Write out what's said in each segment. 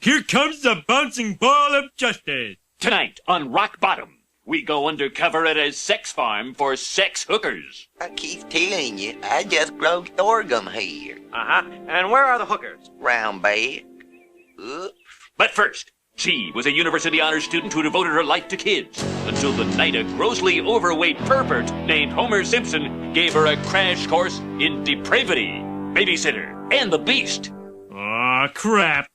Here comes the bouncing ball of justice. Tonight on Rock Bottom, we go undercover at a sex farm for sex hookers. I keep telling you, I just broke sorghum here. Uh-huh. And where are the hookers? Round back. Oops. But first, she was a university honors student who devoted her life to kids until the night a grossly overweight pervert named Homer Simpson gave her a crash course in depravity, babysitter, and the beast. Aw, crap.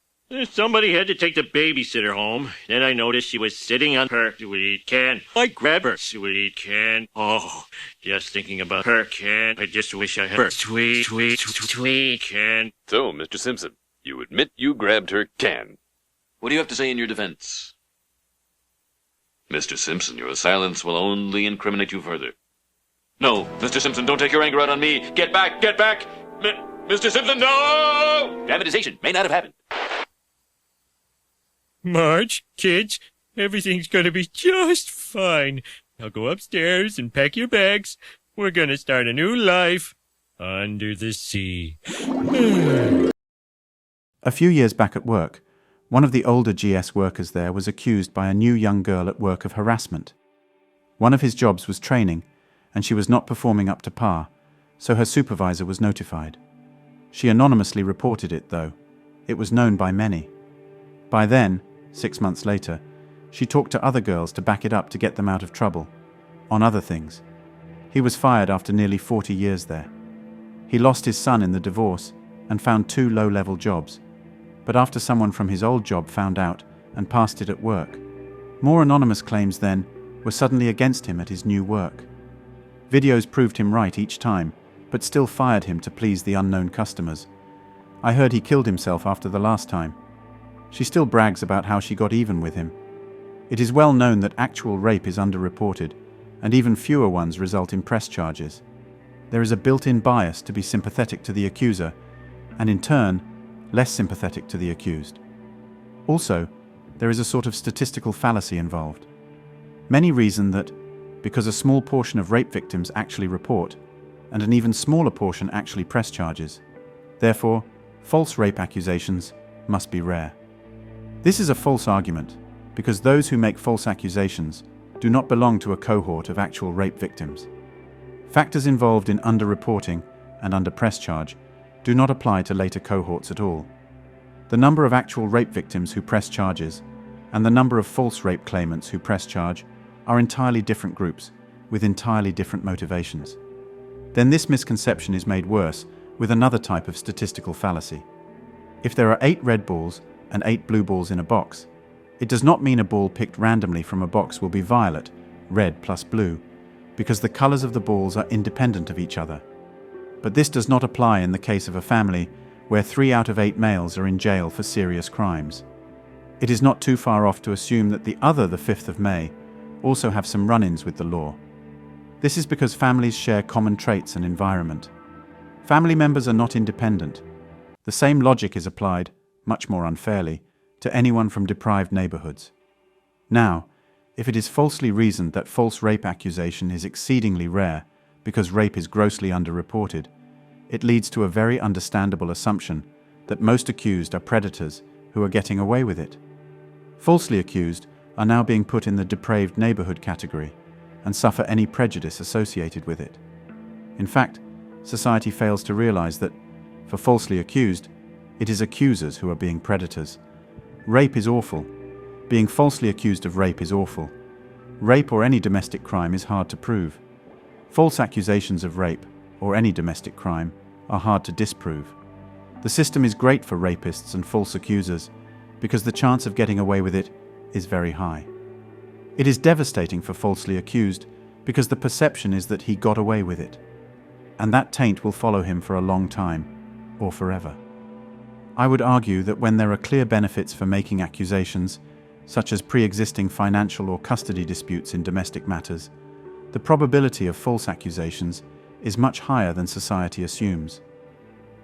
Somebody had to take the babysitter home. Then I noticed she was sitting on her sweet can. I grabbed her sweet can. Oh, just thinking about her can. I just wish I had her sweet can. So, Mr. Simpson, you admit you grabbed her can. What do you have to say in your defense? Mr. Simpson, your silence will only incriminate you further. No, Mr. Simpson, don't take your anger out on me. Get back, get back! Mr. Simpson, no! Dramatization may not have happened. Marge, kids, everything's gonna be just fine. Now go upstairs and pack your bags. We're gonna start a new life under the sea. A few years back at work, one of the older GS workers there was accused by a new young girl at work of harassment. One of his jobs was training, and she was not performing up to par, so her supervisor was notified. She anonymously reported it, though. It was known by many. By then, 6 months later, she talked to other girls to back it up to get them out of trouble, on other things. He was fired after nearly 40 years there. He lost his son in the divorce and found 2 low-level jobs, but after someone from his old job found out and passed it at work. More anonymous claims then were suddenly against him at his new work. Videos proved him right each time, but still fired him to please the unknown customers. I heard he killed himself after the last time. She still brags about how she got even with him. It is well known that actual rape is underreported, and even fewer ones result in press charges. There is a built-in bias to be sympathetic to the accuser, and in turn, less sympathetic to the accused. Also, there is a sort of statistical fallacy involved. Many reason that, because a small portion of rape victims actually report, and an even smaller portion actually press charges, therefore, false rape accusations must be rare. This is a false argument, because those who make false accusations do not belong to a cohort of actual rape victims. Factors involved in underreporting and under press charge do not apply to later cohorts at all. The number of actual rape victims who press charges and the number of false rape claimants who press charge are entirely different groups with entirely different motivations. Then this misconception is made worse with another type of statistical fallacy. If there are 8 red balls and 8 blue balls in a box, it does not mean a ball picked randomly from a box will be violet, red plus blue, because the colors of the balls are independent of each other. But this does not apply in the case of a family where 3 out of 8 males are in jail for serious crimes. It is not too far off to assume that the 5th of May also have some run-ins with the law. This is because families share common traits and environment. Family members are not independent. The same logic is applied, much more unfairly, to anyone from deprived neighborhoods. Now, if it is falsely reasoned that false rape accusation is exceedingly rare because rape is grossly underreported, it leads to a very understandable assumption that most accused are predators who are getting away with it. Falsely accused are now being put in the depraved neighborhood category and suffer any prejudice associated with it. In fact, society fails to realize that, for falsely accused, it is accusers who are being predators. Rape is awful. Being falsely accused of rape is awful. Rape or any domestic crime is hard to prove. False accusations of rape, or any domestic crime, are hard to disprove. The system is great for rapists and false accusers because the chance of getting away with it is very high. It is devastating for falsely accused because the perception is that he got away with it, and that taint will follow him for a long time, or forever. I would argue that when there are clear benefits for making accusations, such as pre-existing financial or custody disputes in domestic matters, the probability of false accusations is much higher than society assumes.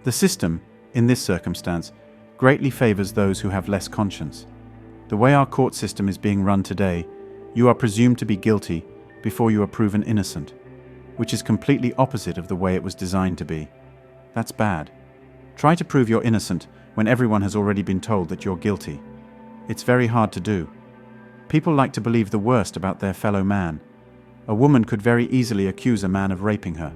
The system, in this circumstance, greatly favors those who have less conscience. The way our court system is being run today, you are presumed to be guilty before you are proven innocent, which is completely opposite of the way it was designed to be. That's bad. Try to prove you're innocent when everyone has already been told that you're guilty. It's very hard to do. People like to believe the worst about their fellow man. A woman could very easily accuse a man of raping her.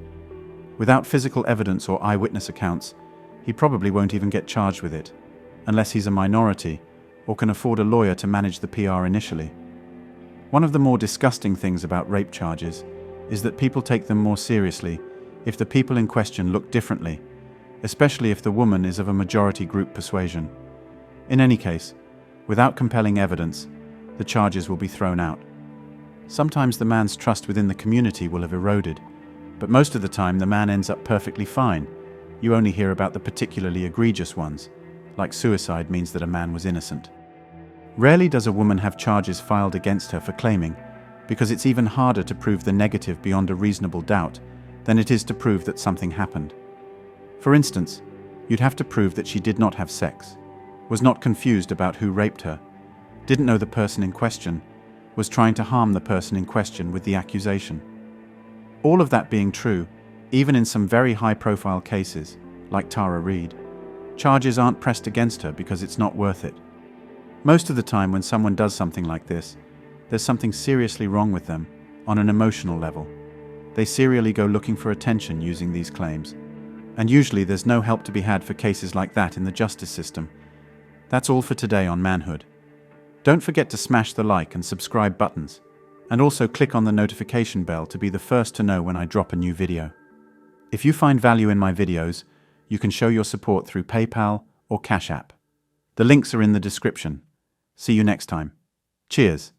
Without physical evidence or eyewitness accounts, he probably won't even get charged with it, unless he's a minority or can afford a lawyer to manage the PR initially. One of the more disgusting things about rape charges is that people take them more seriously if the people in question look differently, especially if the woman is of a majority group persuasion. In any case, without compelling evidence, the charges will be thrown out. Sometimes the man's trust within the community will have eroded, but most of the time the man ends up perfectly fine. You only hear about the particularly egregious ones, like suicide means that a man was innocent. Rarely does a woman have charges filed against her for claiming, because it's even harder to prove the negative beyond a reasonable doubt than it is to prove that something happened. For instance, you'd have to prove that she did not have sex, was not confused about who raped her, didn't know the person in question, was trying to harm the person in question with the accusation. All of that being true, even in some very high-profile cases, like Tara Reid, charges aren't pressed against her because it's not worth it. Most of the time when someone does something like this, there's something seriously wrong with them, on an emotional level. They serially go looking for attention using these claims. And usually there's no help to be had for cases like that in the justice system. That's all for today on Manhood. Don't forget to smash the like and subscribe buttons, and also click on the notification bell to be the first to know when I drop a new video. If you find value in my videos, you can show your support through PayPal or Cash App. The links are in the description. See you next time. Cheers.